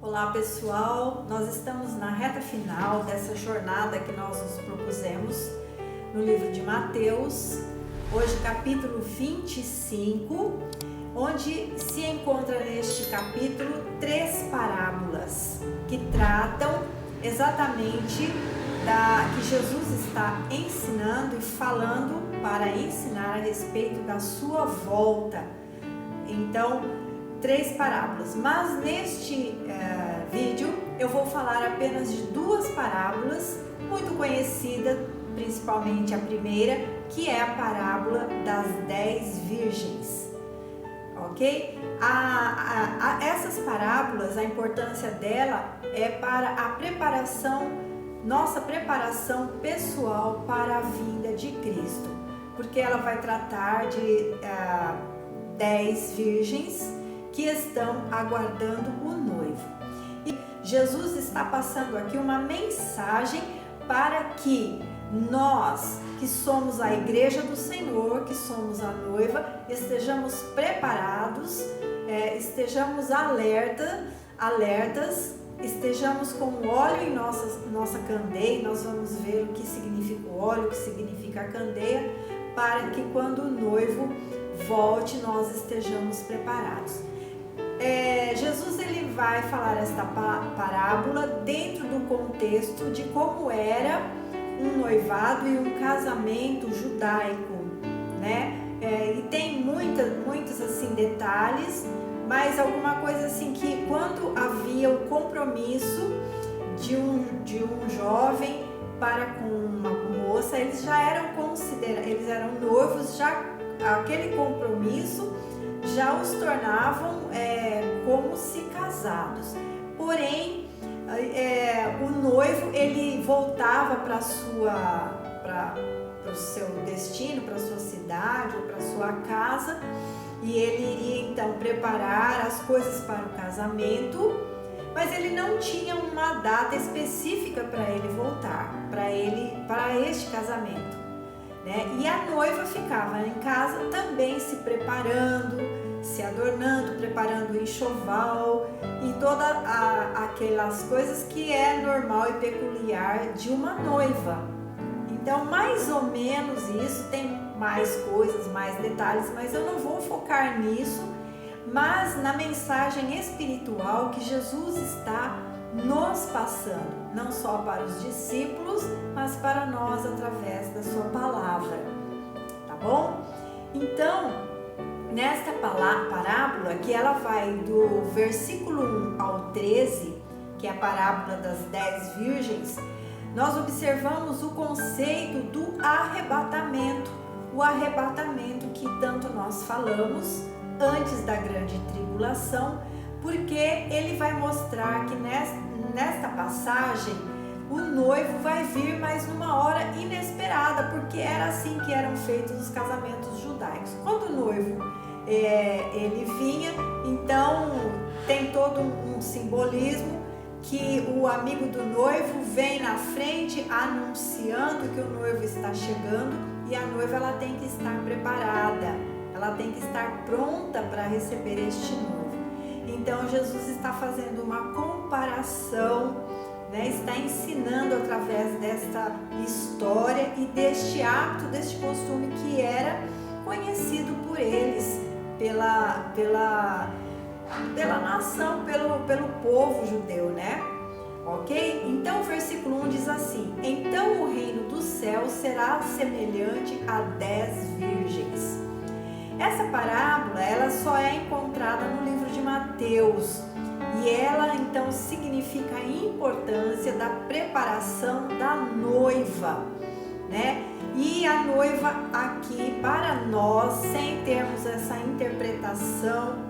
Olá pessoal, nós estamos na reta final dessa jornada que nós nos propusemos no livro de Mateus, hoje capítulo 25, onde se encontra neste capítulo 3 parábolas que tratam exatamente que Jesus está ensinando e falando para ensinar a respeito da sua volta. Então, 3 parábolas, mas neste vídeo eu vou falar apenas de 2 parábolas muito conhecidas, principalmente a primeira, que é a parábola das 10 virgens, ok? Essas parábolas, a importância dela é para a preparação, nossa preparação pessoal para a vinda de Cristo, porque ela vai tratar de 10 virgens que estão aguardando o noivo. E Jesus está passando aqui uma mensagem para que nós, que somos a igreja do Senhor, que somos a noiva, estejamos preparados, estejamos alertas, estejamos com óleo em nossa candeia. Nós vamos ver o que significa o óleo, o que significa a candeia, para que quando o noivo volte, nós estejamos preparados. Jesus ele vai falar esta parábola dentro do contexto de como era um noivado e um casamento judaico, né? E tem muitos assim detalhes, mas alguma coisa assim que quando havia o compromisso de um jovem para com uma moça, eles já eram eles eram noivos, já aquele compromisso já os tornavam como se casados. Porém, o noivo ele voltava para o seu destino, para a sua cidade ou para a sua casa, e ele iria então preparar as coisas para o casamento, mas ele não tinha uma data específica para ele voltar, para este casamento, né? E a noiva ficava em casa também se preparando, se adornando, preparando o enxoval e todas aquelas coisas que é normal e peculiar de uma noiva. Então, mais ou menos isso, tem mais coisas, mais detalhes, mas eu não vou focar nisso, mas na mensagem espiritual que Jesus está nos passando, não só para os discípulos, mas para nós através da sua palavra, tá bom? Então, nesta parábola, que ela vai do versículo 1 ao 13, que é a parábola das 10 virgens, nós observamos o conceito do arrebatamento, o arrebatamento que tanto nós falamos antes da grande tribulação, porque ele vai mostrar que nesta passagem o noivo vai vir, mas numa hora inesperada, porque era assim que eram feitos os casamentos judaicos. Quando o noivo ele vinha, então tem todo um simbolismo que o amigo do noivo vem na frente anunciando que o noivo está chegando, e a noiva ela tem que estar preparada, ela tem que estar pronta para receber este noivo. Então Jesus está fazendo uma comparação, né? Está ensinando através desta história e deste hábito, deste costume que era conhecido por eles, pela nação, pelo povo judeu, né? Ok? Então o versículo 1 diz assim: então o reino dos céus será semelhante a 10 virgens. Essa parábola ela só é encontrada no livro de Mateus, e ela então significa a importância da preparação da noiva, né? E a noiva aqui para nós, sem termos essa interpretação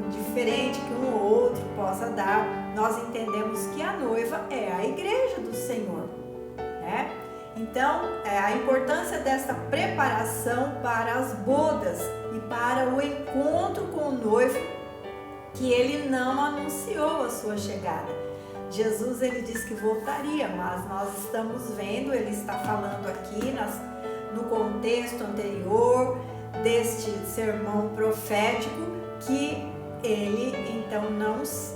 diferente que um ou outro possa dar, nós entendemos que a noiva é a igreja do Senhor, né? Então, a importância desta preparação para as bodas e para o encontro com o noivo, que ele não anunciou a sua chegada. Jesus ele disse que voltaria, mas nós estamos vendo, ele está falando aqui no contexto anterior deste sermão profético, que ele então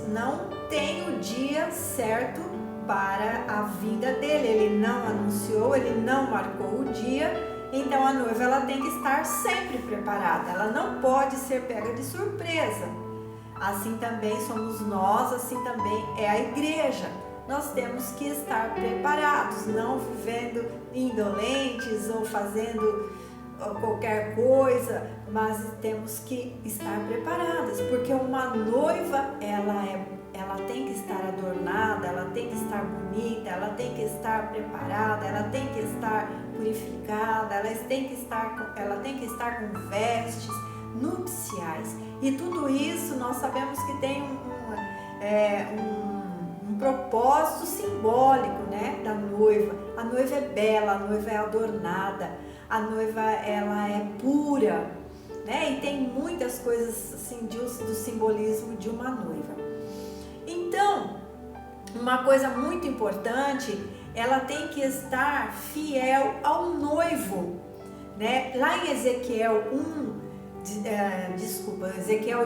não tem o dia certo para a vinda dele. Ele não anunciou, ele não marcou o dia. Então a noiva ela tem que estar sempre preparada. Ela não pode ser pega de surpresa. Assim também somos nós, assim também é a igreja. Nós temos que estar preparados, não vivendo indolentes ou fazendo qualquer coisa, mas temos que estar preparadas, porque uma noiva ela tem que estar adornada, ela tem que estar bonita, ela tem que estar preparada, ela tem que estar purificada, ela tem que estar com vestes nupciais. E tudo isso nós sabemos que tem um propósito simbólico, né, da noiva. A noiva é bela, a noiva é adornada, a noiva ela é pura, né, e tem muitas coisas assim do simbolismo de uma noiva. Então, uma coisa muito importante, ela tem que estar fiel ao noivo, né? Lá em Ezequiel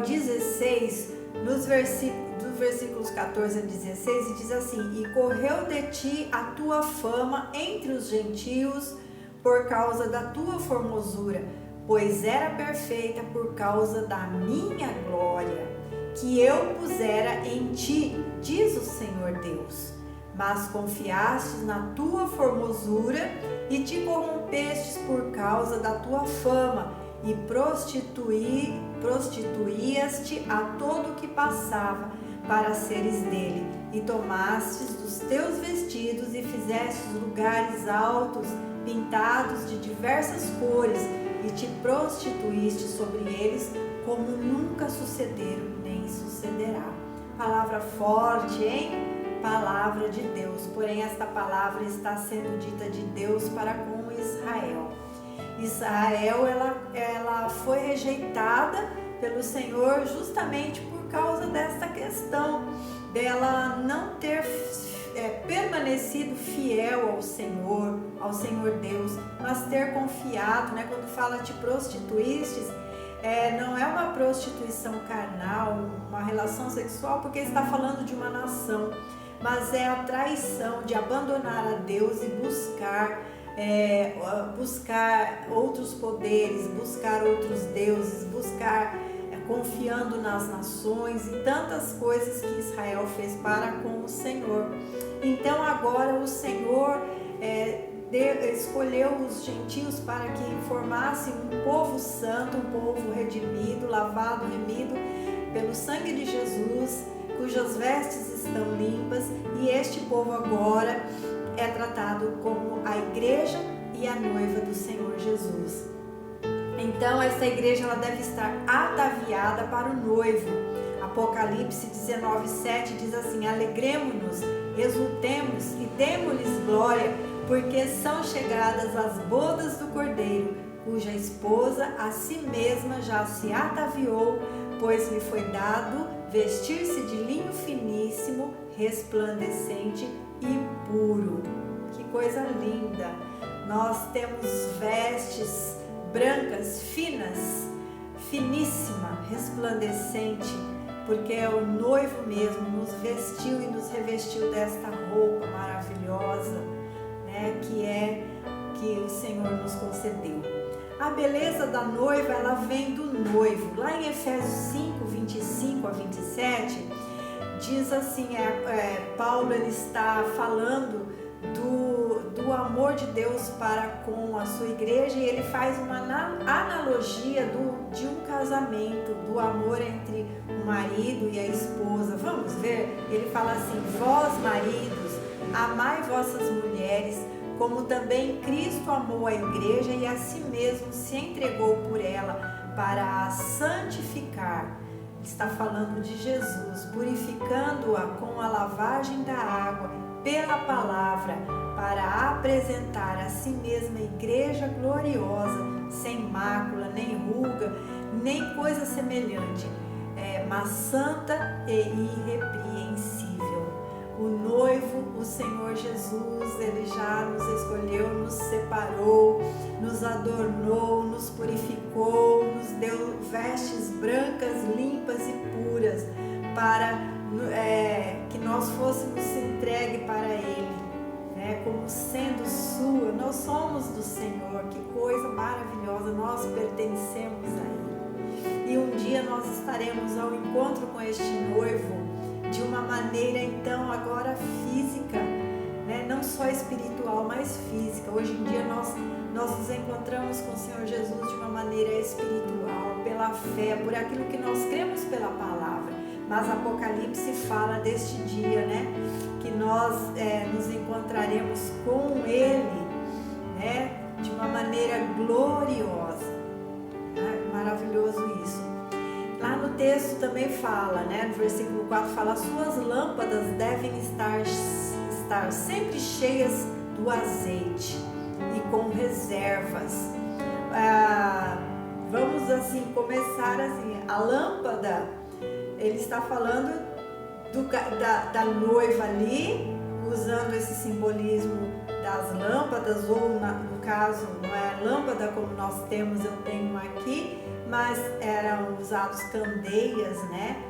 16, dos versículos 14 a 16, diz assim: E correu de ti a tua fama entre os gentios por causa da tua formosura, pois era perfeita por causa da minha glória, que eu pusera em ti, diz o Senhor Deus. Mas confiastes na tua formosura e te corrompestes por causa da tua fama, e prostituías-te a todo o que passava para seres dele, e tomastes dos teus vestidos e fizestes lugares altos, pintados de diversas cores, e te prostituíste sobre eles, como nunca sucederam nem sucederá. Palavra forte, hein? Palavra de Deus. Porém, esta palavra está sendo dita de Deus para com Israel. Israel, ela foi rejeitada pelo Senhor justamente por causa dessa questão dela não ter permanecido fiel ao Senhor Deus, mas ter confiado, né? Quando fala te prostituístes, não é uma prostituição carnal, uma relação sexual, porque está falando de uma nação, mas é a traição de abandonar a Deus e buscar outros poderes, buscar outros deuses, confiando nas nações e tantas coisas que Israel fez para com o Senhor. Então agora o Senhor escolheu os gentios para que formassem um povo santo, um povo redimido, lavado, remido pelo sangue de Jesus, cujas vestes estão limpas, e este povo agora é tratado como a igreja e a noiva do Senhor Jesus. Então essa igreja ela deve estar ataviada para o noivo. Apocalipse 19:7 diz assim: alegremo-nos, exultemos e demo-lhes glória, porque são chegadas as bodas do Cordeiro, cuja esposa a si mesma já se ataviou, pois lhe foi dado vestir-se de linho finíssimo, resplandecente e puro. Que coisa linda! Nós temos vestes brancas, finas, finíssima, resplandecente, porque é o noivo mesmo nos vestiu e nos revestiu desta roupa maravilhosa, né, que o Senhor nos concedeu. A beleza da noiva, ela vem do noivo. Lá em Efésios 5, 25 a 27, diz assim, Paulo ele está falando do amor de Deus para com a sua igreja, e ele faz uma analogia de um casamento, do amor entre o marido e a esposa. Vamos ver? Ele fala assim: vós maridos, amai vossas mulheres, como também Cristo amou a igreja e a si mesmo se entregou por ela para a santificar. Está falando de Jesus, purificando-a com a lavagem da água pela palavra, para apresentar a si mesma igreja gloriosa, sem mácula, nem ruga, nem coisa semelhante, mas santa e irrepreensível. O noivo, o Senhor Jesus, ele já nos escolheu, nos separou, nos adornou, nos purificou, nos deu vestes brancas, limpas e puras. para que nós fôssemos entregue para Ele, né, como sendo sua. Nós somos do Senhor, que coisa maravilhosa, nós pertencemos a Ele. E um dia nós estaremos ao encontro com este noivo de uma maneira então agora física, né, não só espiritual, mas física. Hoje em dia nós nos encontramos com o Senhor Jesus de uma maneira espiritual, pela fé, por aquilo que nós cremos pela palavra. Mas Apocalipse fala deste dia, né, que nós nos encontraremos com Ele, né, de uma maneira gloriosa. Maravilhoso isso. Lá no texto também fala, né, no versículo 4 fala: suas lâmpadas devem estar sempre cheias do azeite e com reservas. Vamos assim começar assim. A lâmpada, ele está falando da noiva ali, usando esse simbolismo das lâmpadas, ou no caso não é lâmpada como nós temos, eu tenho aqui, mas eram usados candeias, né,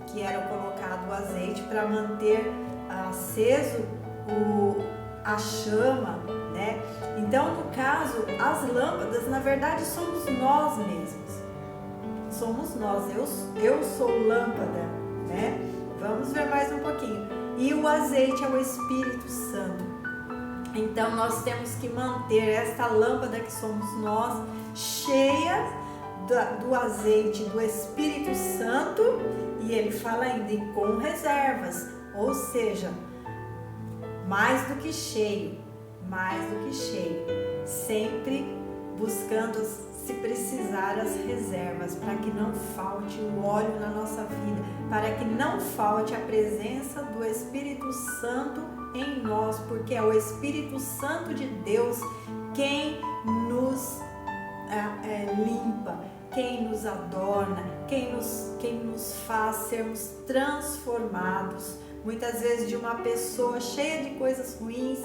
que eram colocado o azeite para manter aceso a chama, né? Então, no caso, as lâmpadas, na verdade, somos nós mesmos. Somos nós. Eu sou lâmpada, né? Vamos ver mais um pouquinho. E o azeite é o Espírito Santo. Então, nós temos que manter esta lâmpada que somos nós cheia do azeite do Espírito Santo. E ele fala ainda e com reservas, ou seja, mais do que cheio, sempre buscando, se precisar, as reservas, para que não falte o óleo na nossa vida, para que não falte a presença do Espírito Santo em nós, porque é o Espírito Santo de Deus quem nos limpa, quem nos adorna, quem nos faz sermos transformados. Muitas vezes de uma pessoa cheia de coisas ruins,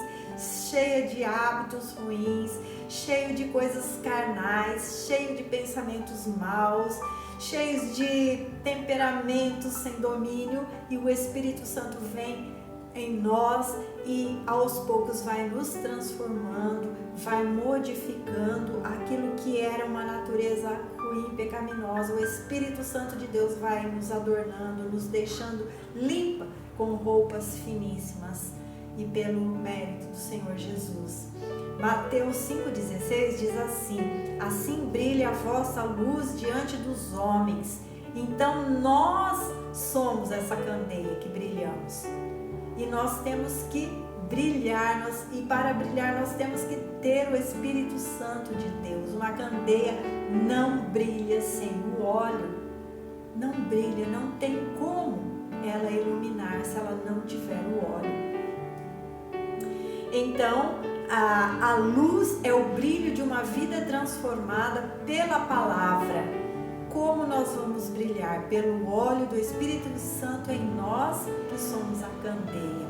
cheia de hábitos ruins, cheio de coisas carnais, cheio de pensamentos maus, cheios de temperamentos sem domínio, e o Espírito Santo vem em nós e aos poucos vai nos transformando, vai modificando aquilo que era uma natureza ruim, pecaminosa. O Espírito Santo de Deus vai nos adornando, nos deixando limpa com roupas finíssimas, e pelo mérito do Senhor Jesus. Mateus 5,16 diz assim: assim brilha a vossa luz diante dos homens. Então nós somos essa candeia que brilhamos, e nós temos que brilhar, e para brilhar nós temos que ter o Espírito Santo de Deus. Uma candeia não brilha sem o óleo, não brilha, não tem como ela iluminar se ela não tiver o óleo. Então, a luz é o brilho de uma vida transformada pela palavra. Como nós vamos brilhar? Pelo óleo do Espírito Santo em nós, que somos a candeia,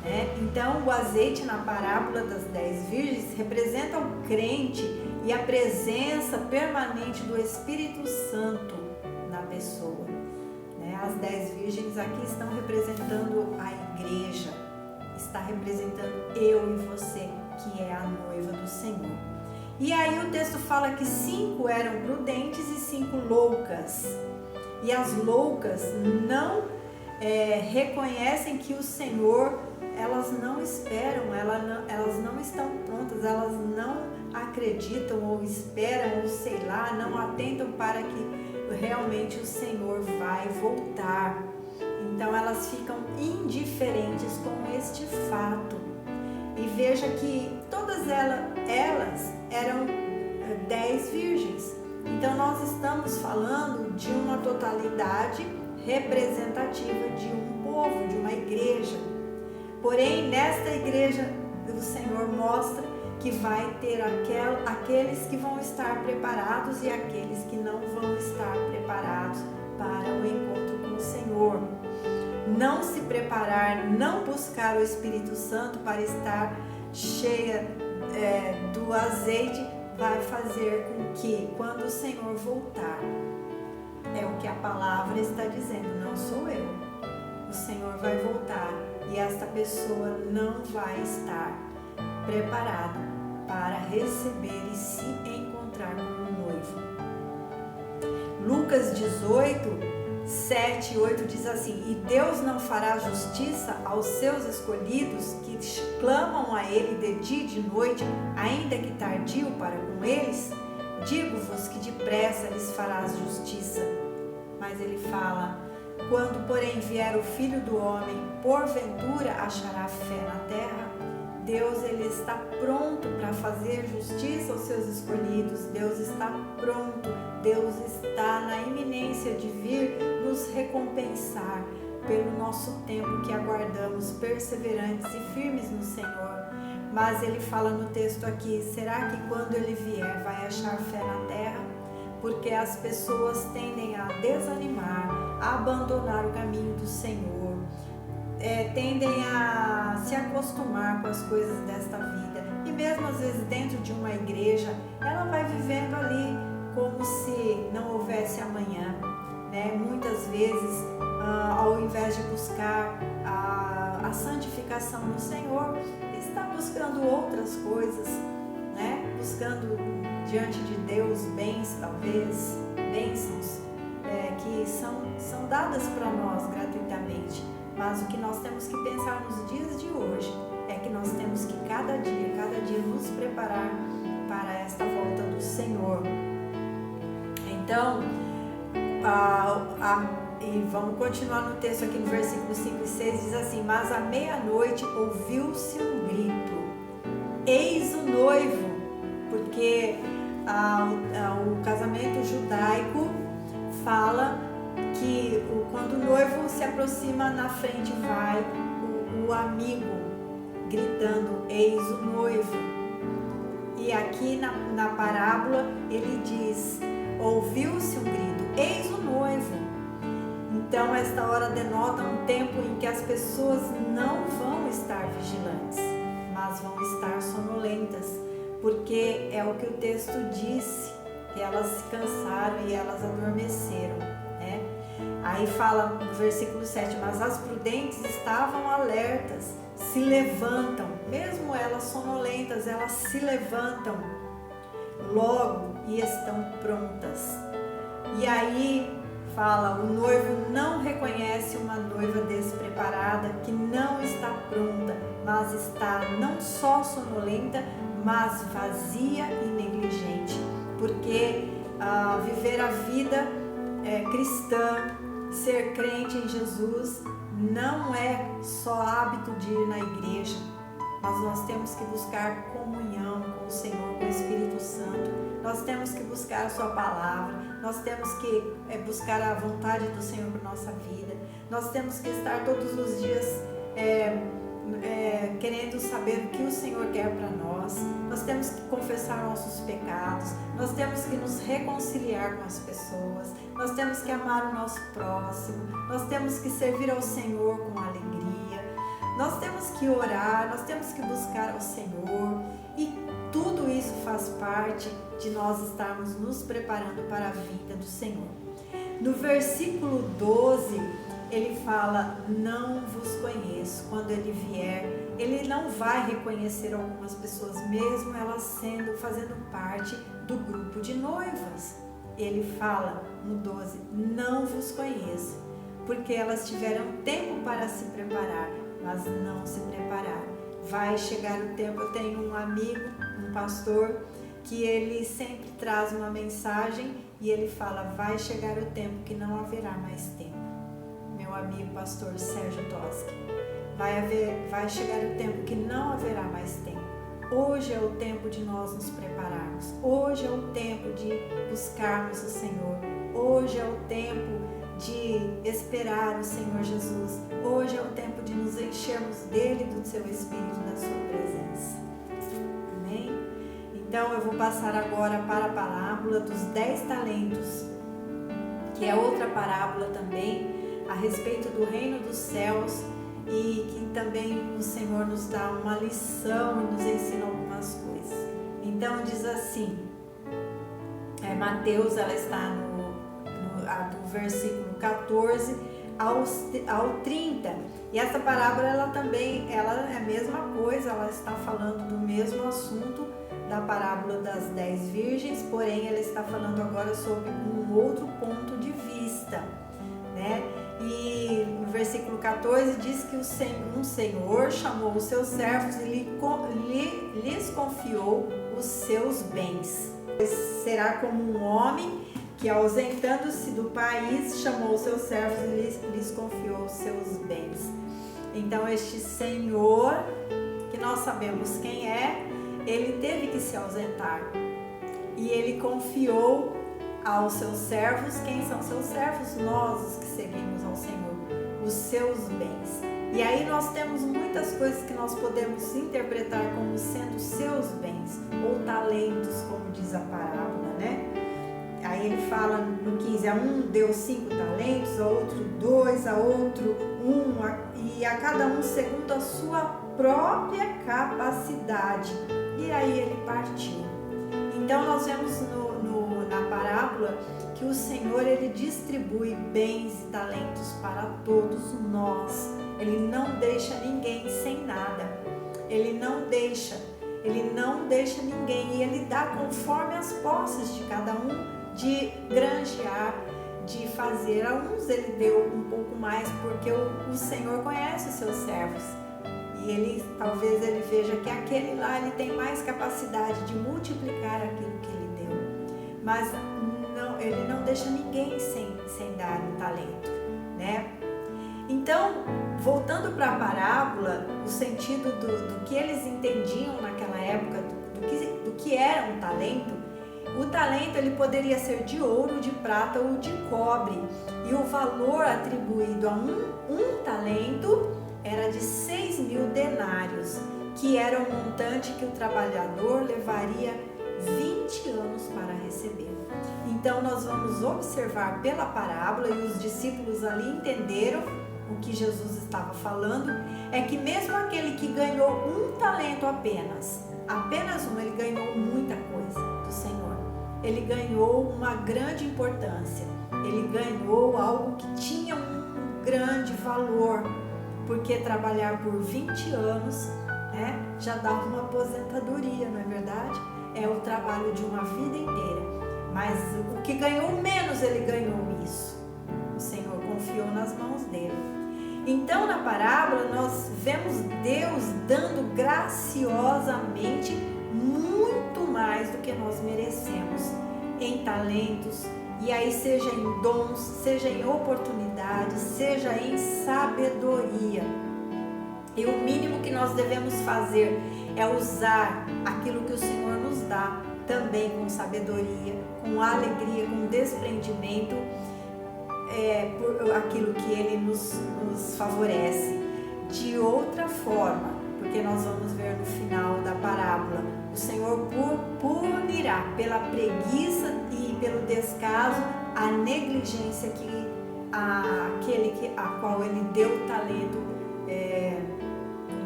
né? Então, o azeite na parábola das 10 virgens representa o crente e a presença permanente do Espírito Santo na pessoa, né? As 10 virgens aqui estão representando a igreja, está representando eu e você, que é a noiva do Senhor. E aí o texto fala que 5 eram prudentes e 5 loucas. E as loucas não reconhecem que o Senhor, elas não esperam, elas não estão prontas, elas não acreditam ou esperam, ou sei lá, não atentam para que realmente o Senhor vai voltar. Então elas ficam indiferentes com este fato. E veja que todas elas eram 10 virgens. Então nós estamos falando de uma totalidade representativa de um povo, de uma igreja. Porém, nesta igreja, o Senhor mostra que vai ter aqueles que vão estar preparados e aqueles que não vão estar preparados para o encontro com o Senhor. Não se preparar, não buscar o Espírito Santo para estar cheia do azeite, vai fazer com que, quando o Senhor voltar, é o que a palavra está dizendo, não sou eu. O Senhor vai voltar e esta pessoa não vai estar preparada para receber e se encontrar com o noivo. Lucas 18, 7 e 8 diz assim: e Deus não fará justiça aos seus escolhidos que clamam a Ele de dia e de noite, ainda que tardio para com eles? Digo-vos que depressa lhes farás justiça. Mas ele fala: quando porém vier o Filho do Homem, porventura achará fé na terra? Deus, ele está pronto para fazer justiça aos seus escolhidos. Deus está pronto. Deus está na iminência de vir nos recompensar pelo nosso tempo que aguardamos, perseverantes e firmes no Senhor. Mas ele fala no texto aqui: será que quando ele vier vai achar fé na terra? Porque as pessoas tendem a desanimar, a abandonar o caminho do Senhor, tendem a se acostumar com as coisas desta vida. E mesmo às vezes dentro de uma igreja, ela vai vivendo ali como se não houvesse amanhã, né? Muitas vezes, ao invés de buscar a santificação no Senhor, está buscando outras coisas, né? Buscando diante de Deus bens, talvez, bênçãos que são dadas para nós gratuitamente. Mas o que nós temos que pensar nos dias de hoje é que nós temos que cada dia nos preparar para esta volta do Senhor. Então, e vamos continuar no texto aqui no versículo 5 e 6, diz assim: mas à meia-noite ouviu-se um grito, eis o noivo, porque o casamento judaico fala que quando o noivo se aproxima, na frente vai o amigo gritando: eis o noivo. E aqui na parábola ele diz: ouviu-se um grito, eis o noivo. Então esta hora denota um tempo em que as pessoas não vão estar vigilantes, mas vão estar sonolentas, porque é o que o texto disse, que elas se cansaram e elas adormeceram, né? Aí fala no versículo 7, mas as prudentes estavam alertas, se levantam, mesmo elas sonolentas, elas se levantam logo e estão prontas. E aí fala, o noivo não reconhece uma noiva despreparada, que não está pronta, mas está não só sonolenta, mas vazia e negligente. Porque viver a vida cristã, ser crente em Jesus, não é só hábito de ir na igreja, mas nós temos que buscar comunhão com o Senhor, com o Espírito Santo. Nós temos que buscar a sua palavra, nós temos que buscar a vontade do Senhor para nossa vida. Nós temos que estar todos os dias querendo saber o que o Senhor quer para nós. Nós temos que confessar nossos pecados, nós temos que nos reconciliar com as pessoas, nós temos que amar o nosso próximo, nós temos que servir ao Senhor com alegria, nós temos que orar, nós temos que buscar ao Senhor, e tudo isso faz parte de nós estarmos nos preparando para a vinda do Senhor. No versículo 12, ele fala: não vos conheço. Quando ele vier, ele não vai reconhecer algumas pessoas, mesmo elas fazendo parte do grupo de noivas. Ele fala no 12: não vos conheço, porque elas tiveram tempo para se preparar, mas não se prepararam. Vai chegar o tempo. Eu tenho um amigo, um pastor, que ele sempre traz uma mensagem e ele fala: vai chegar o tempo que não haverá mais tempo. Meu amigo pastor Sérgio Toschi, vai chegar o tempo que não haverá mais tempo. Hoje é o tempo de nós nos prepararmos, hoje é o tempo de buscarmos o Senhor, hoje é o tempo de esperar o Senhor Jesus, hoje é o tempo de nos enchermos dele, do seu Espírito, da sua presença. Amém? Então eu vou passar agora para a parábola dos 10 talentos, que é outra parábola também a respeito do reino dos céus, e que também o Senhor nos dá uma lição e nos ensina algumas coisas. Então diz assim, Mateus, ela está a do versículo 14 ao 30. E essa parábola ela é a mesma coisa, ela está falando do mesmo assunto da parábola das 10 virgens, porém ela está falando agora sobre um outro ponto de vista, né? E no versículo 14 diz que um senhor chamou os seus servos e lhes confiou os seus bens. Será como um homem que, ausentando-se do país, chamou os seus servos e lhes confiou os seus bens. Então este senhor, que nós sabemos quem é, ele teve que se ausentar e ele confiou aos seus servos. Quem são seus servos? Nós, os que seguimos ao Senhor, os seus bens. E aí nós temos muitas coisas que nós podemos interpretar como sendo seus bens ou talentos, como diz a parábola, né? Aí ele fala no 15, a um deu 5 talentos, a outro 2, a outro 1, e a cada um segundo a sua própria capacidade. E aí ele partiu. Então nós vemos na parábola que o Senhor ele distribui bens e talentos para todos nós. Ele não deixa ninguém sem nada. Ele não deixa ninguém, e ele dá conforme as posses de cada um, de granjear, de fazer. A uns ele deu um pouco mais, porque o Senhor conhece os seus servos. E talvez ele veja que aquele lá ele tem mais capacidade de multiplicar aquilo que ele deu. Mas ele não deixa ninguém sem dar um talento, né? Então, voltando para a parábola, o sentido do que eles entendiam naquela época, do que era um talento, o talento ele poderia ser de ouro, de prata ou de cobre. E o valor atribuído a um talento era de 6.000 denários, que era o montante que o trabalhador levaria 20 anos para receber. Então nós vamos observar pela parábola, e os discípulos ali entenderam o que Jesus estava falando, é que mesmo aquele que ganhou um talento apenas um, ele ganhou muita coisa do Senhor. Ele ganhou uma grande importância, ele ganhou algo que tinha um grande valor, porque trabalhar por 20 anos, né, já dá uma aposentadoria, não é verdade? É o trabalho de uma vida inteira. Mas o que ganhou menos, ele ganhou isso. O Senhor confiou nas mãos dele. Então, na parábola, nós vemos Deus dando graciosamente muito mais do que nós merecemos em talentos, e aí seja em dons, seja em oportunidades, seja em sabedoria. E o mínimo que nós devemos fazer é usar aquilo que o Senhor nos dá também com sabedoria, com alegria, com desprendimento, por aquilo que Ele nos favorece. De outra forma, porque nós vamos ver no final da parábola, o Senhor punirá pela preguiça e pelo descaso a negligência que aquele a qual Ele deu o talento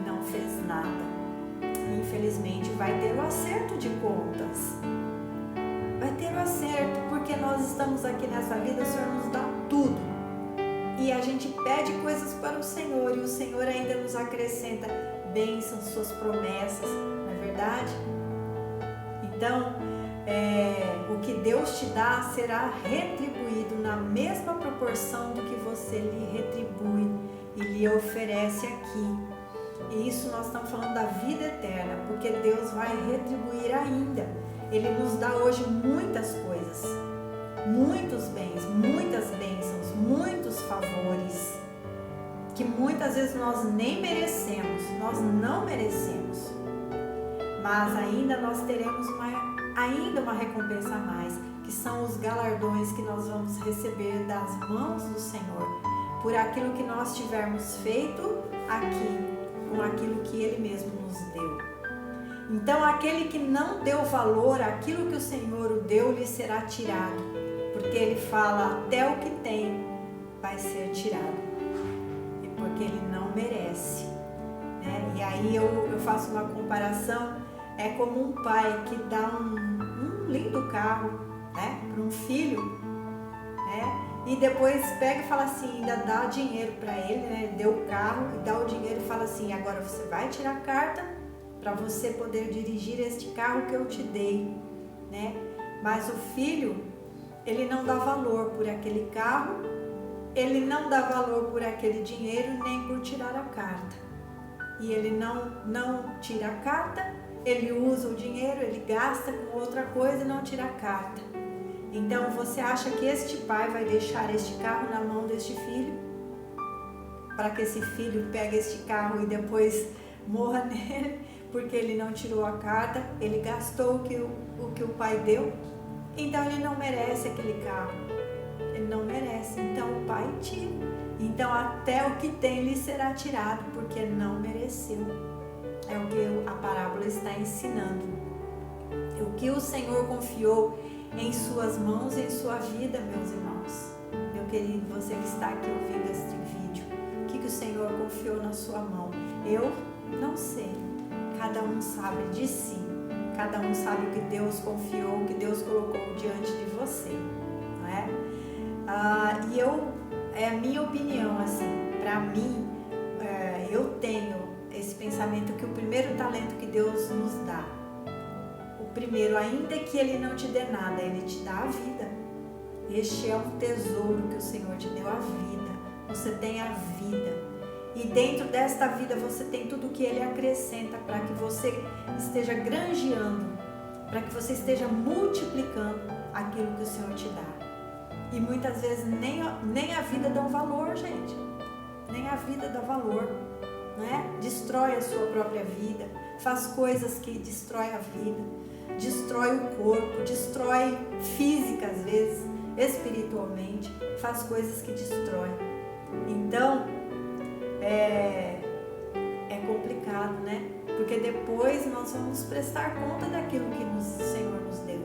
não fez nada. Infelizmente vai ter o acerto de contas. Vai ter o acerto, porque nós estamos aqui nessa vida, o Senhor nos dá tudo. E a gente pede coisas para o Senhor, e o Senhor ainda nos acrescenta bênçãos, suas promessas, não é verdade? Então, o que Deus te dá será retribuído na mesma proporção do que você lhe retribui e lhe oferece aqui. E isso nós estamos falando da vida eterna, porque Deus vai retribuir ainda. Ele nos dá hoje muitas coisas, muitos bens, muitas bênçãos, muitos favores, que muitas vezes nós nem merecemos, nós não merecemos. Mas ainda nós teremos ainda uma recompensa a mais, que são os galardões que nós vamos receber das mãos do Senhor, por aquilo que nós tivermos feito aqui, com aquilo que Ele mesmo nos deu. Então, aquele que não deu valor àquilo que o Senhor o deu, lhe será tirado, porque Ele fala, até o que tem vai ser tirado, e porque ele não merece, né? E aí eu faço uma comparação, é como um pai que dá um lindo carro, né, para um filho, né? e depois pega e fala assim, ainda dá dinheiro para ele, né? Ele deu o carro e dá o dinheiro e fala assim, agora você vai tirar a carta para você poder dirigir este carro que eu te dei, né? Mas o filho, ele não dá valor por aquele carro, ele não dá valor por aquele dinheiro, nem por tirar a carta. E ele não tira a carta, ele usa o dinheiro, ele gasta com outra coisa e não tira a carta. Então você acha que este pai vai deixar este carro na mão deste filho? Para que esse filho pegue este carro e depois morra nele, porque ele não tirou a carta, ele gastou o que o pai deu? Então ele não merece aquele carro, ele não merece, então o pai tira. Então até o que tem lhe será tirado, porque não mereceu. É o que a parábola está ensinando. O que o Senhor confiou em suas mãos, em sua vida, meus irmãos. Meu querido, você que está aqui ouvindo este vídeo, o que o Senhor confiou na sua mão? Eu não sei. Cada um sabe de si. Cada um sabe o que Deus confiou, o que Deus colocou diante de você, não é? É a minha opinião, assim, para mim, eu tenho esse pensamento que o primeiro talento que Deus nos dá, o primeiro, ainda que Ele não te dê nada, Ele te dá a vida. Este é um tesouro que o Senhor te deu, a vida. Você tem a vida. E dentro desta vida você tem tudo que Ele acrescenta para que você esteja granjeando, para que você esteja multiplicando aquilo que o Senhor te dá. E muitas vezes nem a vida dá um valor, gente. Nem a vida dá valor, né? Destrói a sua própria vida, faz coisas que destrói a vida, destrói o corpo, destrói física às vezes, espiritualmente, faz coisas que destrói. Então, é complicado, né? Porque depois nós vamos prestar conta daquilo que o Senhor nos deu.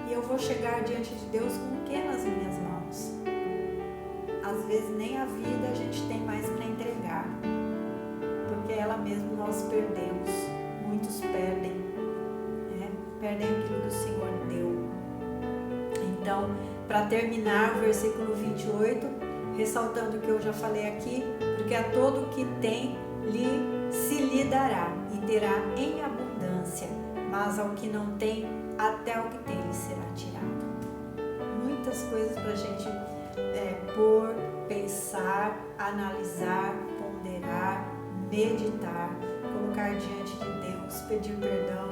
E eu vou chegar diante de Deus com o que nas minhas mãos? Às vezes nem a vida a gente tem mais para entregar, porque ela mesmo nós perdemos. Muitos perdem, né? Perdem aquilo que o Senhor deu. Então, para terminar, o versículo 28, ressaltando o que eu já falei aqui, porque a todo o que tem se lhe dará e terá em abundância, mas ao que não tem, até o que tem lhe será tirado. Muitas coisas para a gente pôr, pensar, analisar, ponderar, meditar, colocar diante de Deus, pedir perdão,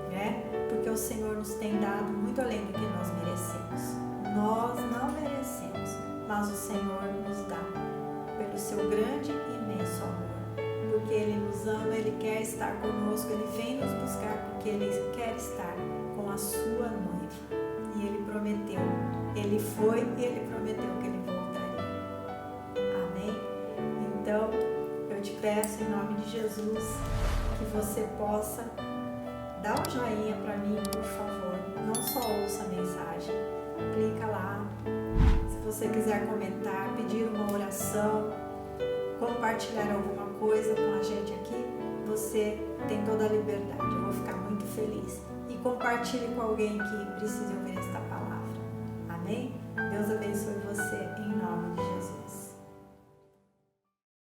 né? Porque o Senhor nos tem dado muito além do que nós merecemos. Nós não merecemos, mas o Senhor nos dá pelo seu grande e imenso amor. Porque Ele nos ama, Ele quer estar conosco, Ele vem nos buscar porque Ele quer estar com a sua noiva. E Ele prometeu, Ele foi e Ele prometeu que Ele voltaria. Amém? Então, eu te peço em nome de Jesus que você possa dar um joinha para mim, por favor. Não só ouça a mensagem, clica lá. Se você quiser comentar, pedir uma oração, compartilhar alguma coisa com a gente aqui, você tem toda a liberdade. Eu vou ficar muito feliz. E compartilhe com alguém que precise ouvir esta palavra. Amém? Deus abençoe você em nome de Jesus.